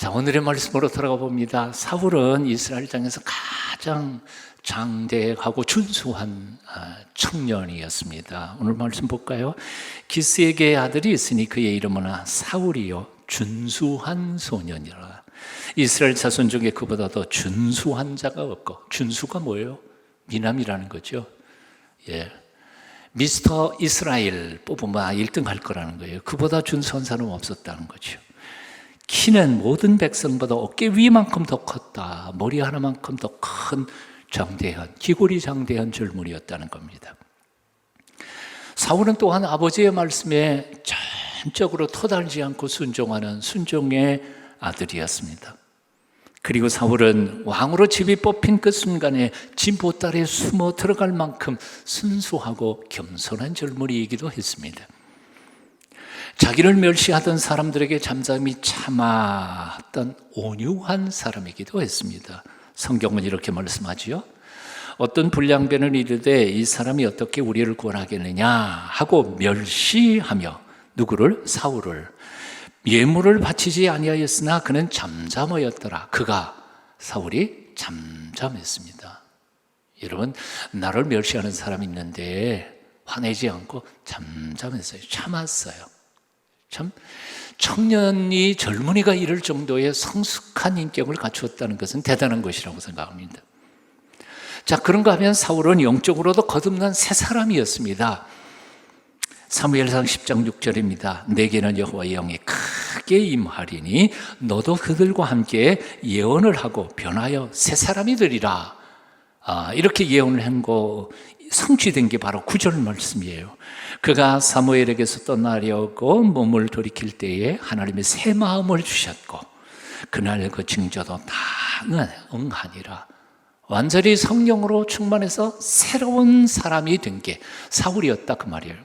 자, 오늘의 말씀으로 돌아가 봅니다. 사울은 이스라엘 땅에서 가장 장대하고 준수한 청년이었습니다. 오늘 말씀 볼까요? 기스에게 아들이 있으니 그의 이름은 사울이요 준수한 소년이라. 이스라엘 자손 중에 그보다 더 준수한 자가 없고, 준수가 뭐예요? 미남이라는 거죠. 예, 미스터 이스라엘 뽑으면 1등 할 거라는 거예요. 그보다 준수한 사람 없었다는 거죠. 키는 모든 백성보다 어깨 위만큼 더 컸다. 머리 하나만큼 더 큰 장대한, 기골이 장대한 젊은이였다는 겁니다. 사울은 또한 아버지의 말씀에 전적으로 터달지 않고 순종하는 순종의 아들이었습니다. 그리고 사울은 왕으로 집이 뽑힌 그 순간에 집 보따리에 숨어 들어갈 만큼 순수하고 겸손한 젊은이이기도 했습니다. 자기를 멸시하던 사람들에게 잠잠히 참았던 온유한 사람이기도 했습니다. 성경은 이렇게 말씀하지요. 어떤 불량배는 이르되 이 사람이 어떻게 우리를 구원하겠느냐 하고 멸시하며 누구를? 사울을. 예물을 바치지 아니하였으나 그는 잠잠하였더라. 사울이 잠잠했습니다. 여러분, 나를 멸시하는 사람이 있는데 화내지 않고 잠잠했어요. 참았어요. 참 청년이, 젊은이가 이럴 정도의 성숙한 인격을 갖추었다는 것은 대단한 것이라고 생각합니다. 자, 그런가 하면 사울은 영적으로도 거듭난 새 사람이었습니다. 사무엘상 10장 6절입니다. 내게는 여호와의 영이 크게 임하리니 너도 그들과 함께 예언을 하고 변하여 새 사람이 되리라. 이렇게 예언을 한 거 성취된 게 바로 9절 말씀이에요. 그가 사무엘에게서 떠나려고 몸을 돌이킬 때에 하나님의 새 마음을 주셨고 그날 그 징조도 다 응하니라. 완전히 성령으로 충만해서 새로운 사람이 된 게 사울이었다 그 말이에요.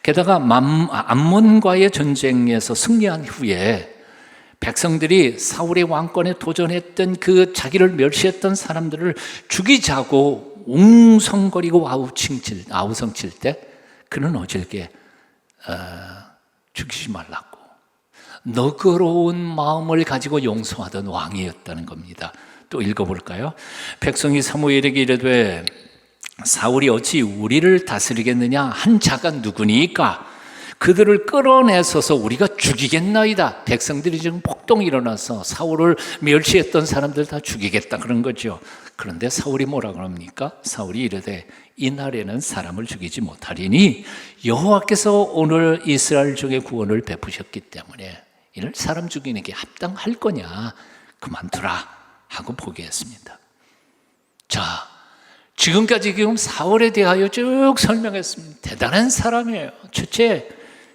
게다가 암몬과의 전쟁에서 승리한 후에 백성들이 사울의 왕권에 도전했던 그 자기를 멸시했던 사람들을 죽이자고 웅성거리고 아우성칠 때 그는 어질게 죽이지 말라고 너그러운 마음을 가지고 용서하던 왕이었다는 겁니다. 또 읽어볼까요? 백성이 사무엘에게 이르되 사울이 어찌 우리를 다스리겠느냐? 한 자가 누구니까? 그들을 끌어내서서 우리가 죽이겠나이다. 백성들이 지금 폭동이 일어나서 사울을 멸시했던 사람들 다 죽이겠다 그런 거죠. 그런데 사울이 뭐라 그럽니까? 사울이 이르되 이날에는 사람을 죽이지 못하리니 여호와께서 오늘 이스라엘 중에 구원을 베푸셨기 때문에 이를 사람 죽이는 게 합당할 거냐? 그만두라 하고 포기했습니다. 자, 지금까지 사울에 대하여 쭉 설명했습니다. 대단한 사람이에요. 첫째,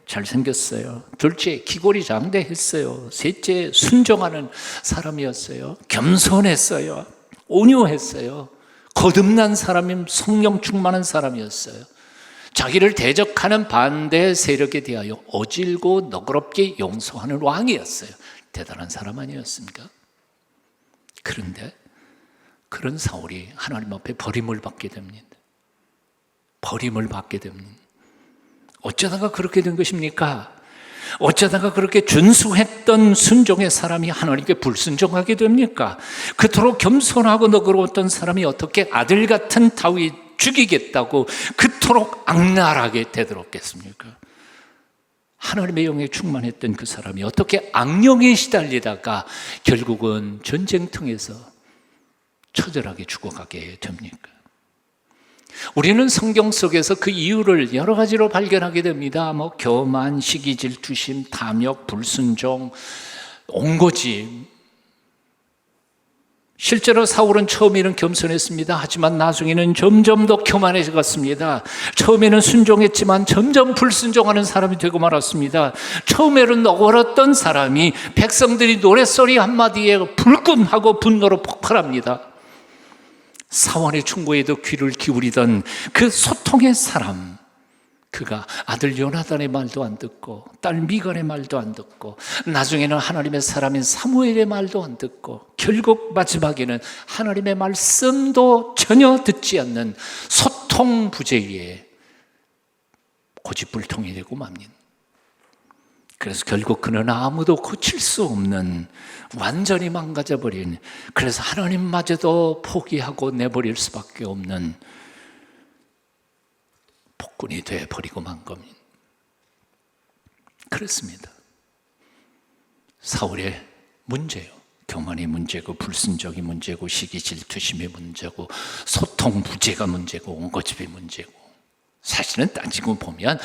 잘생겼어요. 둘째, 기골이 장대했어요. 셋째, 순종하는 사람이었어요. 겸손했어요. 온유했어요. 거듭난 사람이 성령 충만한 사람이었어요. 자기를 대적하는 반대 세력에 대하여 어질고 너그럽게 용서하는 왕이었어요. 대단한 사람 아니었습니까? 그런데 그런 사울이 하나님 앞에 버림을 받게 됩니다. 버림을 받게 됩니다. 어쩌다가 그렇게 된 것입니까? 어쩌다가 그렇게 준수했던 순종의 사람이 하나님께 불순종하게 됩니까? 그토록 겸손하고 너그러웠던 사람이 어떻게 아들 같은 다윗 죽이겠다고 그토록 악랄하게 되도록겠습니까? 하나님의 영에 충만했던 그 사람이 어떻게 악령에 시달리다가 결국은 전쟁통에서 처절하게 죽어가게 됩니까? 우리는 성경 속에서 그 이유를 여러 가지로 발견하게 됩니다. 교만, 시기, 질투심, 탐욕, 불순종, 온고집. 실제로 사울은 처음에는 겸손했습니다. 하지만 나중에는 점점 더 교만해졌습니다. 처음에는 순종했지만 점점 불순종하는 사람이 되고 말았습니다. 처음에는 너그러웠던 사람이 백성들이 노랫소리 한마디에 불끈하고 분노로 폭발합니다. 사원의 충고에도 귀를 기울이던 그 소통의 사람, 그가 아들 요나단의 말도 안 듣고 딸 미갈의 말도 안 듣고 나중에는 하나님의 사람인 사무엘의 말도 안 듣고 결국 마지막에는 하나님의 말씀도 전혀 듣지 않는 소통 부재위에 고집불통이 되고 맙니다. 그래서 결국 그는 아무도 고칠 수 없는, 완전히 망가져버린, 그래서 하나님마저도 포기하고 내버릴 수밖에 없는 폭군이 되어버리고 만 겁니다. 그렇습니다. 사울의 문제요, 교만이 문제고, 불순종이 문제고, 시기 질투심이 문제고, 소통 부재가 문제고, 온고집이 문제고, 사실은 따지고 보면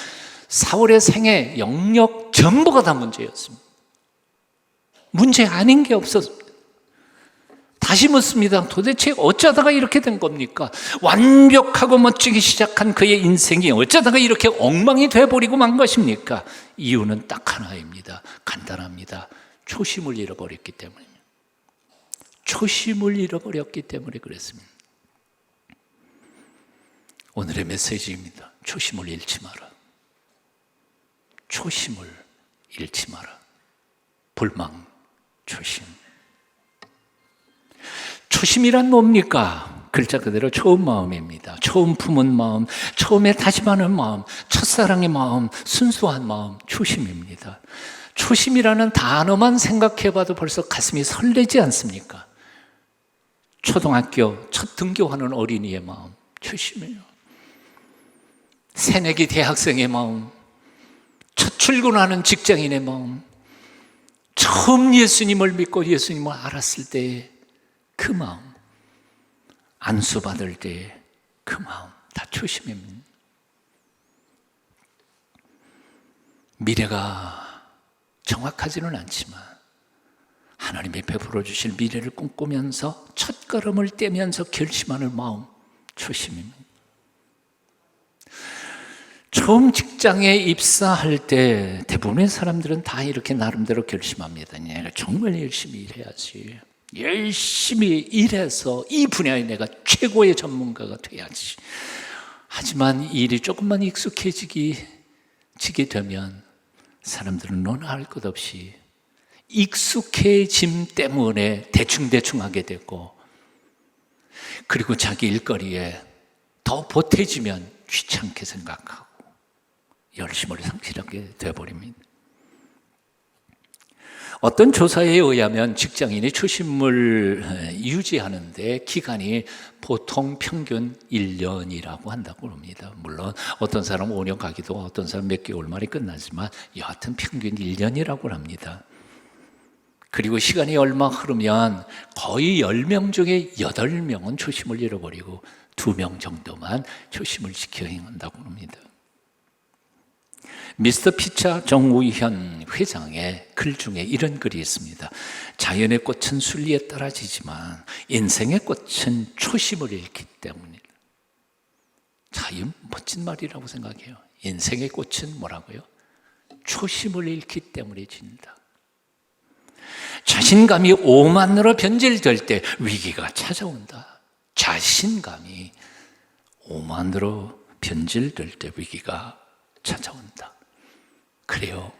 사울의 생애 영역 전부가 다 문제였습니다. 문제 아닌 게 없었습니다. 다시 묻습니다. 도대체 어쩌다가 이렇게 된 겁니까? 완벽하고 멋지게 시작한 그의 인생이 어쩌다가 이렇게 엉망이 돼버리고 만 것입니까? 이유는 딱 하나입니다. 간단합니다. 초심을 잃어버렸기 때문입니다. 초심을 잃어버렸기 때문에 그랬습니다. 오늘의 메시지입니다. 초심을 잃지 마라. 초심을 잃지 마라. 불망, 초심. 초심이란 뭡니까? 글자 그대로 처음 마음입니다. 처음 품은 마음, 처음에 다짐하는 마음, 첫사랑의 마음, 순수한 마음, 초심입니다. 초심이라는 단어만 생각해봐도 벌써 가슴이 설레지 않습니까? 초등학교 첫 등교하는 어린이의 마음, 초심이에요. 새내기 대학생의 마음, 첫 출근하는 직장인의 마음, 처음 예수님을 믿고 예수님을 알았을 때의 그 마음, 안수받을 때의 그 마음, 다 초심입니다. 미래가 정확하지는 않지만 하나님이 베풀어 주실 미래를 꿈꾸면서 첫걸음을 떼면서 결심하는 마음, 초심입니다. 처음 직장에 입사할 때 대부분의 사람들은 다 이렇게 나름대로 결심합니다. 내가 정말 열심히 일해야지. 열심히 일해서 이 분야에 내가 최고의 전문가가 돼야지. 하지만 이 일이 조금만 익숙해지게 되면 사람들은 너나 할 것 없이 익숙해짐 때문에 대충대충 하게 되고, 그리고 자기 일거리에 더 보태지면 귀찮게 생각하고 열심을 상실하게 되어버립니다. 어떤 조사에 의하면 직장인이 초심을 유지하는 데 기간이 보통 평균 1년이라고 한다고 합니다. 물론 어떤 사람은 5년 가기도 하고 어떤 사람은 몇 개월 만에 끝나지만 여하튼 평균 1년이라고 합니다. 그리고 시간이 얼마 흐르면 거의 10명 중에 8명은 초심을 잃어버리고 2명 정도만 초심을 지켜 행한다고 합니다. 미스터 피차 정우현 회장의 글 중에 이런 글이 있습니다. 자연의 꽃은 순리에 떨어지지만 인생의 꽃은 초심을 잃기 때문이다. 자, 이 멋진 말이라고 생각해요. 인생의 꽃은 뭐라고요? 초심을 잃기 때문에 진다. 자신감이 오만으로 변질될 때 위기가 찾아온다. 자신감이 오만으로 변질될 때 위기가 찾아온다. 그래요.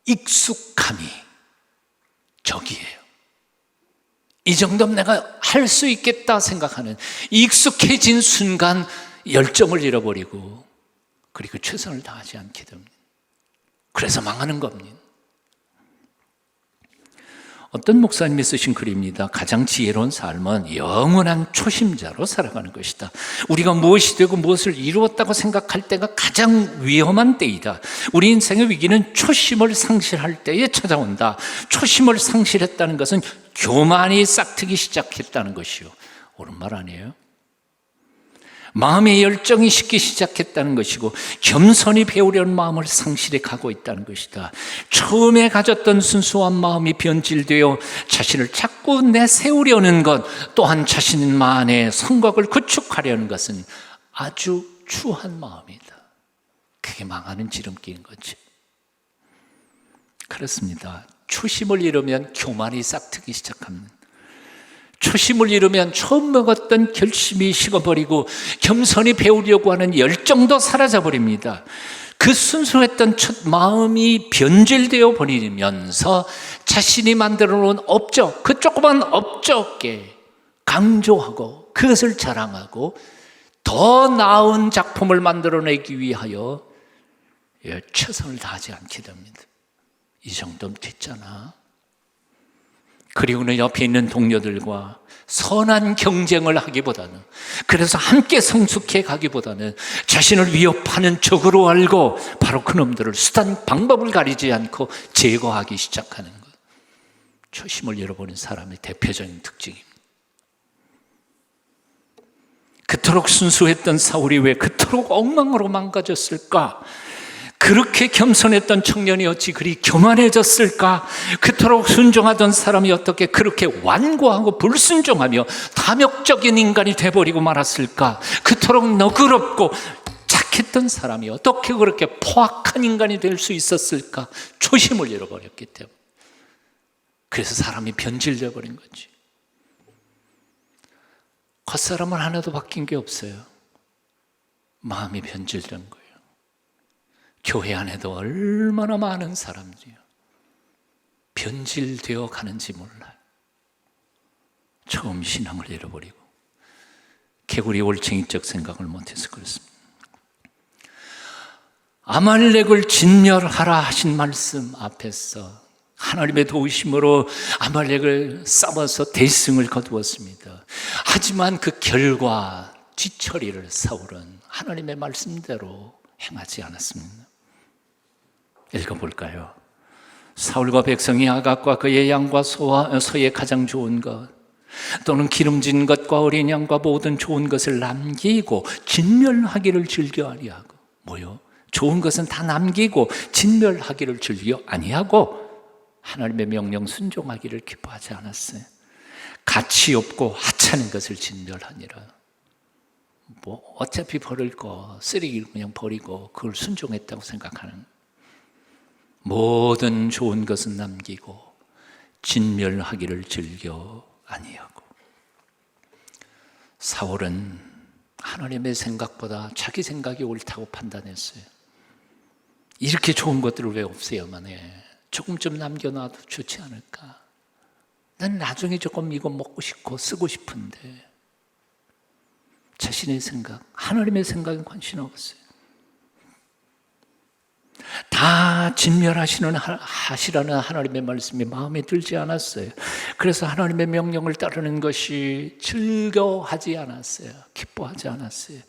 익숙함이 적이에요. 이 정도면 내가 할 수 있겠다 생각하는 익숙해진 순간 열정을 잃어버리고 그리고 최선을 다하지 않게 됩니다. 그래서 망하는 겁니다. 어떤 목사님이 쓰신 글입니다. 가장 지혜로운 삶은 영원한 초심자로 살아가는 것이다. 우리가 무엇이 되고 무엇을 이루었다고 생각할 때가 가장 위험한 때이다. 우리 인생의 위기는 초심을 상실할 때에 찾아온다. 초심을 상실했다는 것은 교만이 싹트기 시작했다는 것이요. 옳은 말 아니에요? 마음의 열정이 식기 시작했다는 것이고 겸손히 배우려는 마음을 상실해 가고 있다는 것이다. 처음에 가졌던 순수한 마음이 변질되어 자신을 자꾸 내세우려는 것, 또한 자신만의 성곽을 구축하려는 것은 아주 추한 마음이다. 그게 망하는 지름길인 거지. 그렇습니다. 초심을 잃으면 교만이 싹트기 시작합니다. 초심을 잃으면 처음 먹었던 결심이 식어버리고 겸손히 배우려고 하는 열정도 사라져버립니다. 그 순수했던 첫 마음이 변질되어 버리면서 자신이 만들어 놓은 업적, 그 조그만 업적에 강조하고 그것을 자랑하고 더 나은 작품을 만들어내기 위하여 최선을 다하지 않게 됩니다. 이 정도면 됐잖아. 그리고는 옆에 있는 동료들과 선한 경쟁을 하기보다는, 그래서 함께 성숙해 가기보다는 자신을 위협하는 적으로 알고 바로 그놈들을 수단 방법을 가리지 않고 제거하기 시작하는 것. 초심을 잃어버린 사람의 대표적인 특징입니다. 그토록 순수했던 사울이 왜 그토록 엉망으로 망가졌을까? 그렇게 겸손했던 청년이 어찌 그리 교만해졌을까? 그토록 순종하던 사람이 어떻게 그렇게 완고하고 불순종하며 탐욕적인 인간이 돼버리고 말았을까? 그토록 너그럽고 착했던 사람이 어떻게 그렇게 포악한 인간이 될 수 있었을까? 초심을 잃어버렸기 때문에. 그래서 사람이 변질되어 버린 거지. 겉사람은 하나도 바뀐 게 없어요. 마음이 변질된 거예요. 교회 안에도 얼마나 많은 사람들이요, 변질되어 가는지 몰라요. 처음 신앙을 잃어버리고 개구리 올챙이적 생각을 못해서 그렇습니다. 아말렉을 진멸하라 하신 말씀 앞에서 하나님의 도우심으로 아말렉을 싸워서 대승을 거두었습니다. 하지만 그 결과 뒤처리를 사울은 하나님의 말씀대로 행하지 않았습니다. 읽어볼까요? 사울과 백성이 아각과 그의 양과 소의 가장 좋은 것 또는 기름진 것과 어린 양과 모든 좋은 것을 남기고 진멸하기를 즐겨 아니하고, 뭐요? 좋은 것은 다 남기고 진멸하기를 즐겨 아니하고 하나님의 명령 순종하기를 기뻐하지 않았어요. 가치 없고 하찮은 것을 진멸하니라. 뭐 어차피 버릴 거 쓰레기를 그냥 버리고 그걸 순종했다고 생각하는, 모든 좋은 것은 남기고 진멸하기를 즐겨 아니하고. 사울은 하나님의 생각보다 자기 생각이 옳다고 판단했어요. 이렇게 좋은 것들을 왜 없애야만 해? 조금 좀 남겨놔도 좋지 않을까? 난 나중에 조금 이거 먹고 싶고 쓰고 싶은데. 자신의 생각, 하나님의 생각에 관심 없어요. 다 진멸하시라는 하나님의 말씀이 마음에 들지 않았어요. 그래서 하나님의 명령을 따르는 것이 즐거워하지 않았어요. 기뻐하지 않았어요.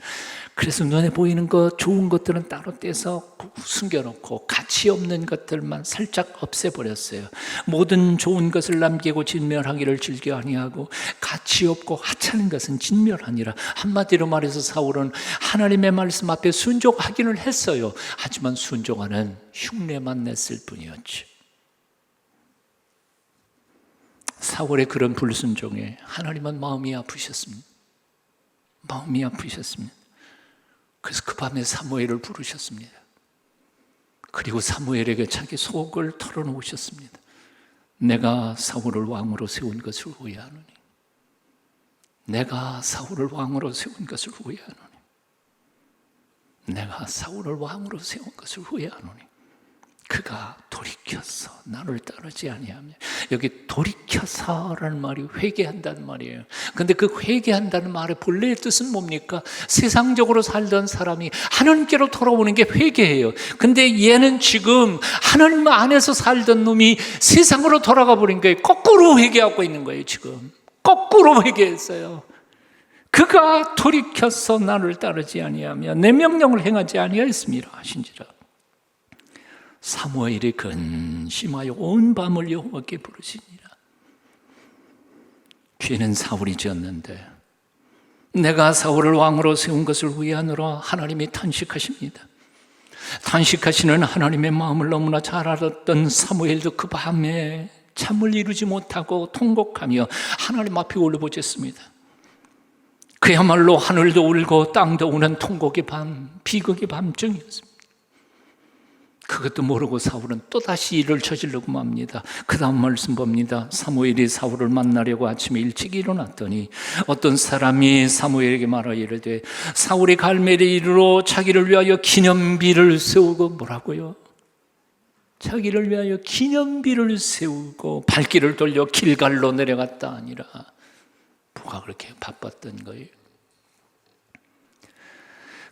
그래서 눈에 보이는 것, 좋은 것들은 따로 떼서 숨겨놓고 가치 없는 것들만 살짝 없애버렸어요. 모든 좋은 것을 남기고 진멸하기를 즐겨 아니하고 가치 없고 하찮은 것은 진멸하니라. 한마디로 말해서 사울은 하나님의 말씀 앞에 순종하기는 했어요. 하지만 순종하는 흉내만 냈을 뿐이었지. 사울의 그런 불순종에 하나님은 마음이 아프셨습니다. 마음이 아프셨습니다. 그래서 그 밤에 사무엘을 부르셨습니다. 그리고 사무엘에게 자기 속을 털어놓으셨습니다. 내가 사울을 왕으로 세운 것을 후회하노니, 내가 사울을 왕으로 세운 것을 후회하노니, 내가 사울을 왕으로 세운 것을 후회하노니 그가 돌이켜서 나를 따르지 아니하며. 여기 돌이켜서라는 말이 회개한다는 말이에요. 근데 그 회개한다는 말의 본래의 뜻은 뭡니까? 세상적으로 살던 사람이 하나님께로 돌아오는 게 회개예요. 근데 얘는 지금 하나님 안에서 살던 놈이 세상으로 돌아가 버린 거예요. 거꾸로 회개하고 있는 거예요. 지금 거꾸로 회개했어요. 그가 돌이켜서 나를 따르지 아니하며 내 명령을 행하지 아니하였습니다 하신지라. 사무엘이 근심하여 온 밤을 여호와께 부르시니라. 죄는 사울이 지었는데 내가 사울을 왕으로 세운 것을 후회하노라. 하나님이 탄식하십니다. 탄식하시는 하나님의 마음을 너무나 잘 알았던 사무엘도 그 밤에 잠을 이루지 못하고 통곡하며 하나님 앞에 올려보셨습니다. 그야말로 하늘도 울고 땅도 우는 통곡의 밤, 비극의 밤중이었습니다. 그것도 모르고 사울은 또다시 일을 저지르고 맙니다. 그 다음 말씀 봅니다. 사무엘이 사울을 만나려고 아침에 일찍 일어났더니 어떤 사람이 사무엘에게 말하여 이르되 사울이 갈멜에 이르러 자기를 위하여 기념비를 세우고, 뭐라고요? 자기를 위하여 기념비를 세우고 발길을 돌려 길갈로 내려갔다 아니라. 뭐가 그렇게 바빴던 거예요?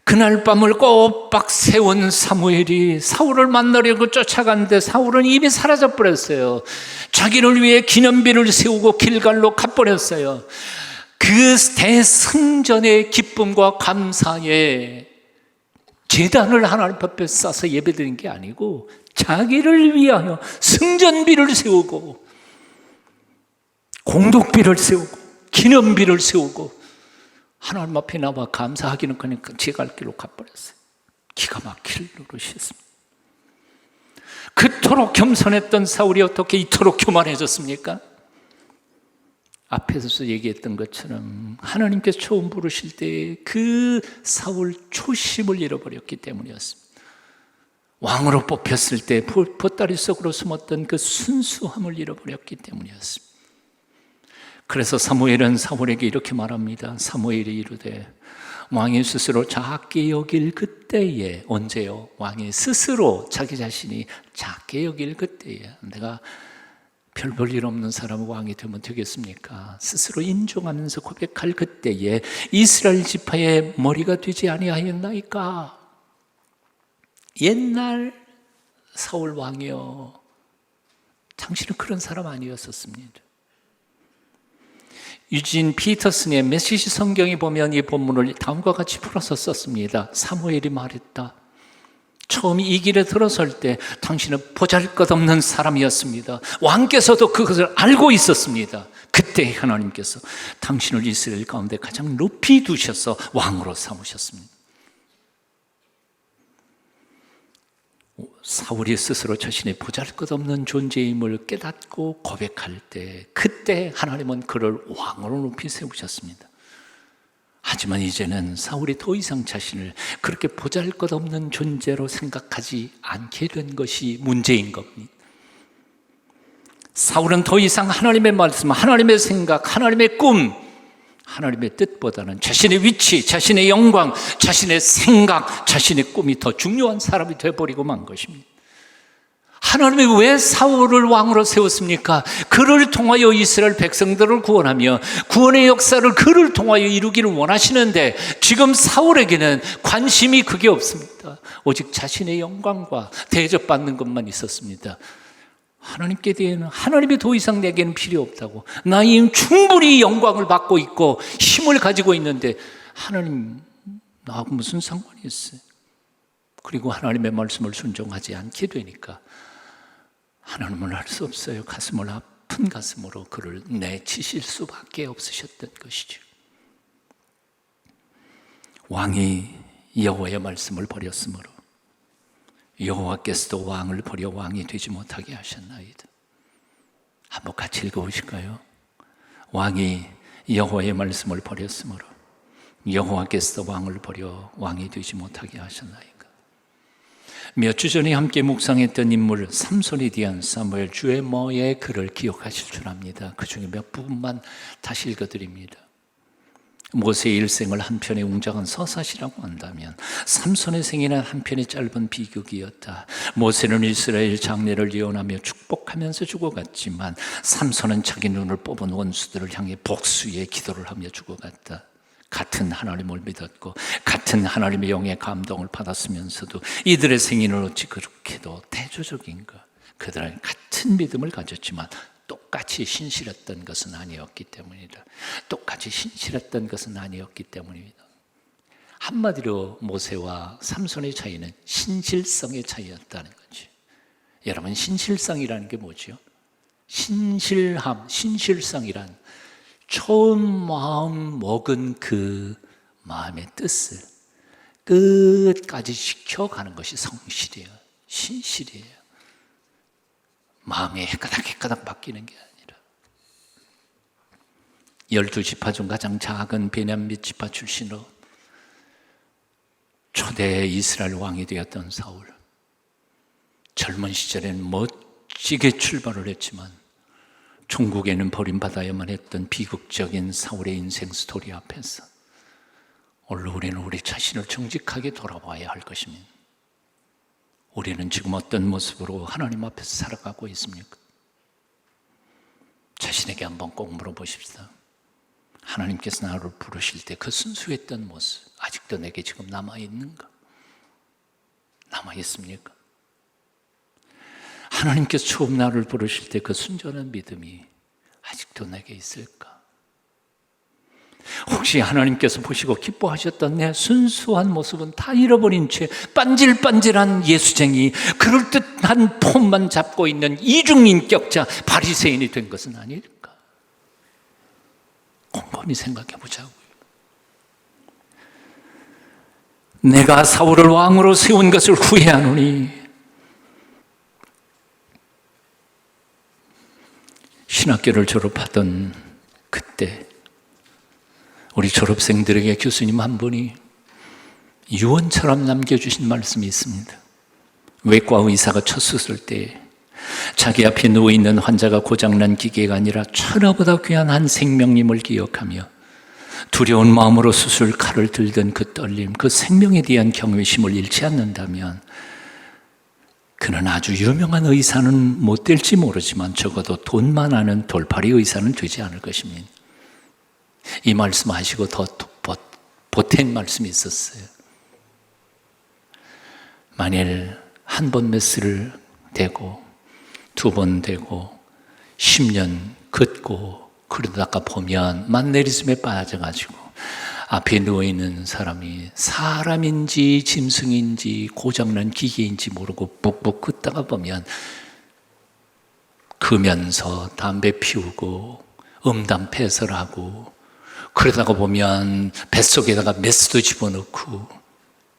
그날 밤을 꼬박 세운 사무엘이 사울을 만나려고 쫓아갔는데 사울은 이미 사라져버렸어요. 자기를 위해 기념비를 세우고 길갈로 가버렸어요. 그 대승전의 기쁨과 감사에 제단을 하나님 앞에 쌓아서 예배드린 게 아니고 자기를 위하여 승전비를 세우고 공덕비를 세우고 기념비를 세우고 하나님 앞에 나와 감사하기는 그러니까 제 갈 길로 가버렸어요. 기가 막힐 노릇이었습니다. 그토록 겸손했던 사울이 어떻게 이토록 교만해졌습니까? 앞에서 얘기했던 것처럼 하나님께서 처음 부르실 때 그 사울 초심을 잃어버렸기 때문이었습니다. 왕으로 뽑혔을 때 보따리 속으로 숨었던 그 순수함을 잃어버렸기 때문이었습니다. 그래서 사무엘은 사울에게 이렇게 말합니다. 사무엘이 이르되 왕이 스스로 작게 여길 그때에, 언제요? 왕이 스스로 자기 자신이 작게 여길 그때에, 내가 별 볼 일 없는 사람은 왕이 되면 되겠습니까? 스스로 인정하면서 고백할 그때에 이스라엘 지파의 머리가 되지 아니하였나이까? 옛날 사울 왕이여, 당신은 그런 사람 아니었었습니다. 유진 피터슨의 메시지 성경에 보면 이 본문을 다음과 같이 풀어서 썼습니다. 사무엘이 말했다. 처음 이 길에 들어설 때 당신은 보잘것없는 사람이었습니다. 왕께서도 그것을 알고 있었습니다. 그때 하나님께서 당신을 이스라엘 가운데 가장 높이 두셔서 왕으로 삼으셨습니다. 사울이 스스로 자신의 보잘것없는 존재임을 깨닫고 고백할 때, 그때 하나님은 그를 왕으로 높이 세우셨습니다. 하지만 이제는 사울이 더 이상 자신을 그렇게 보잘것없는 존재로 생각하지 않게 된 것이 문제인 겁니다. 사울은 더 이상 하나님의 말씀, 하나님의 생각, 하나님의 꿈, 하나님의 뜻보다는 자신의 위치, 자신의 영광, 자신의 생각, 자신의 꿈이 더 중요한 사람이 되어버리고 만 것입니다. 하나님이 왜 사울을 왕으로 세웠습니까? 그를 통하여 이스라엘 백성들을 구원하며 구원의 역사를 그를 통하여 이루기를 원하시는데, 지금 사울에게는 관심이 그게 없습니다. 오직 자신의 영광과 대접받는 것만 있었습니다. 하나님께 대해는 하나님이 더 이상 내게는 필요 없다고, 나 이미 충분히 영광을 받고 있고 힘을 가지고 있는데 하나님 나하고 무슨 상관이 있어요? 그리고 하나님의 말씀을 순종하지 않게 되니까 하나님은 할 수 없어요. 가슴을 아픈 가슴으로 그를 내치실 수밖에 없으셨던 것이죠. 왕이 여호와의 말씀을 버렸으므로 여호와께서도 왕을 버려 왕이 되지 못하게 하셨나이다. 한번 같이 읽어보실까요? 왕이 여호와의 말씀을 버렸으므로 여호와께서도 왕을 버려 왕이 되지 못하게 하셨나이까. 몇 주 전에 함께 묵상했던 인물 삼손에 대한 사무엘 주의 뭐에 글을 기억하실 줄 압니다. 그 중에 몇 부분만 다시 읽어드립니다. 모세의 일생을 한 편의 웅장한 서사시라고 한다면 삼손의 생애는 한 편의 짧은 비극이었다. 모세는 이스라엘 장래를 예언하며 축복하면서 죽어갔지만 삼손은 자기 눈을 뽑은 원수들을 향해 복수의 기도를 하며 죽어갔다. 같은 하나님을 믿었고 같은 하나님의 영의 감동을 받았으면서도 이들의 생애는 어찌 그렇게도 대조적인가? 그들은 같은 믿음을 가졌지만 똑같이 신실했던 것은 아니었기 때문이다. 똑같이 신실했던 것은 아니었기 때문입니다. 한마디로 모세와 삼손의 차이는 신실성의 차이였다는 거죠. 여러분, 신실성이라는 게 뭐죠? 신실함, 신실성이란 처음 마음 먹은 그 마음의 뜻을 끝까지 지켜가는 것이 성실이에요. 신실이에요. 마음이 해가닥 바뀌는 게 아니라. 12지파 중 가장 작은 베냐민 지파 출신으로 초대 이스라엘 왕이 되었던 사울. 젊은 시절에는 멋지게 출발을 했지만 종국에는 버림받아야만 했던 비극적인 사울의 인생 스토리 앞에서 오늘 우리는 우리 자신을 정직하게 돌아봐야 할 것입니다. 우리는 지금 어떤 모습으로 하나님 앞에서 살아가고 있습니까? 자신에게 한번 꼭 물어보십시다. 하나님께서 나를 부르실 때 그 순수했던 모습 아직도 내게 지금 남아있는가? 남아있습니까? 하나님께서 처음 나를 부르실 때 그 순전한 믿음이 아직도 내게 있을까? 혹시 하나님께서 보시고 기뻐하셨던 내 순수한 모습은 다 잃어버린 채 반질반질한 예수쟁이, 그럴듯한 폼만 잡고 있는 이중인격자 바리새인이 된 것은 아닐까? 곰곰이 생각해 보자고요. 내가 사울을 왕으로 세운 것을 후회하노니 신학교를 졸업하던 그때 우리 졸업생들에게 교수님 한 분이 유언처럼 남겨주신 말씀이 있습니다. 외과 의사가 첫 수술 때 자기 앞에 누워있는 환자가 고장난 기계가 아니라 천하보다 귀한 한 생명님을 기억하며 두려운 마음으로 수술 칼을 들던 그 떨림, 그 생명에 대한 경외심을 잃지 않는다면 그는 아주 유명한 의사는 못 될지 모르지만 적어도 돈만 아는 돌팔이 의사는 되지 않을 것입니다. 이 말씀하시고 더 보탠 말씀이 있었어요. 만일 한 번 메스를 대고 두 번 대고 10년 긋고 그러다가 보면 만내리즘에 빠져가지고 앞에 누워있는 사람이 사람인지 짐승인지 고장난 기계인지 모르고 뿍뿍 긋다가 보면 그면서 담배 피우고 음담패설하고 그러다가 보면 뱃속에다가 메스도 집어넣고,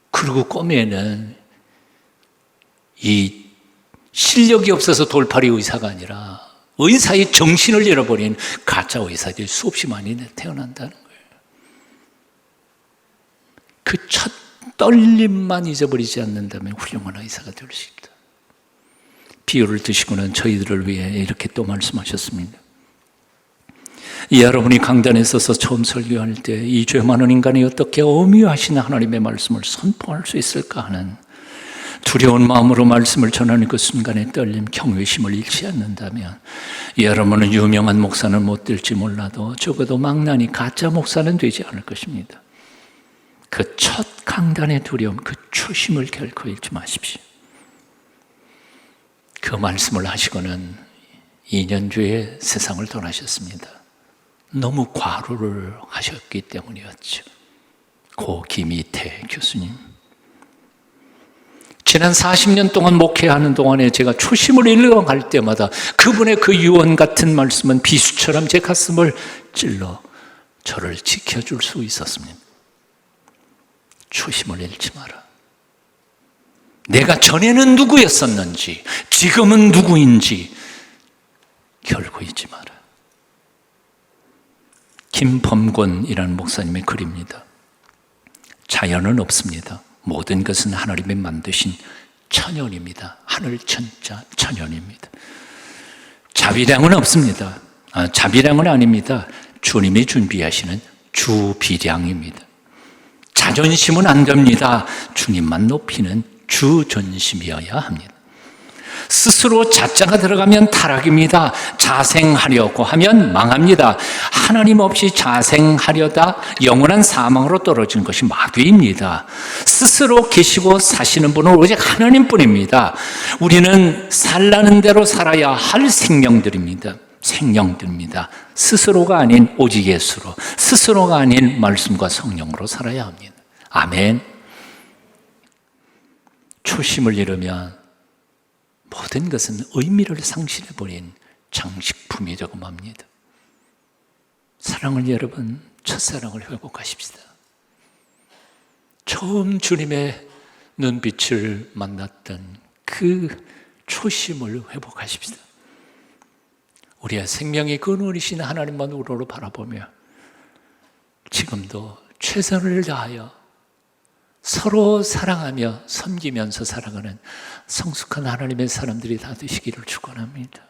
그리고 꿈에는 이 실력이 없어서 돌팔이 의사가 아니라 의사의 정신을 잃어버린 가짜 의사들이 수없이 많이 태어난다는 거예요. 그 첫 떨림만 잊어버리지 않는다면 훌륭한 의사가 될 수 있다. 비유를 드시고는 저희들을 위해 이렇게 또 말씀하셨습니다. 여러분이 강단에 서서 처음 설교할 때 이 죄 많은 인간이 어떻게 엄유하신 하나님의 말씀을 선포할 수 있을까 하는 두려운 마음으로 말씀을 전하는 그 순간의 떨림, 경외심을 잃지 않는다면 여러분은 유명한 목사는 못 될지 몰라도 적어도 망나니 가짜 목사는 되지 않을 것입니다. 그 첫 강단의 두려움, 그 초심을 결코 잃지 마십시오. 그 말씀을 하시고는 2년 뒤에 세상을 떠나셨습니다. 너무 과로를 하셨기 때문이었죠. 고 김희태 교수님. 지난 40년 동안 목회하는 동안에 제가 초심을 잃어갈 때마다 그분의 그 유언 같은 말씀은 비수처럼 제 가슴을 찔러 저를 지켜줄 수 있었습니다. 초심을 잃지 마라. 내가 전에는 누구였었는지, 지금은 누구인지 결코 잊지 마라. 김범권이라는 목사님의 글입니다. 자연은 없습니다. 모든 것은 하나님이 만드신 천연입니다. 하늘 천자 천연입니다. 자비량은 없습니다. 자비량은 아닙니다. 주님이 준비하시는 주비량입니다. 자존심은 안 됩니다. 주님만 높이는 주존심이어야 합니다. 스스로 자자가 들어가면 타락입니다. 자생하려고 하면 망합니다. 하나님 없이 자생하려다 영원한 사망으로 떨어진 것이 마귀입니다. 스스로 계시고 사시는 분은 오직 하나님뿐입니다. 우리는 살라는 대로 살아야 할 생명들입니다. 스스로가 아닌 오직 예수로, 스스로가 아닌 말씀과 성령으로 살아야 합니다. 아멘. 초심을 잃으면 모든 것은 의미를 상실해버린 장식품이 되고 맙니다. 사랑을 여러분, 첫사랑을 회복하십시다. 처음 주님의 눈빛을 만났던 그 초심을 회복하십시다. 우리의 생명의 근원이신 하나님만 우러러 바라보며 지금도 최선을 다하여 서로 사랑하며 섬기면서 살아가는 성숙한 하나님의 사람들이 다 되시기를 축원합니다.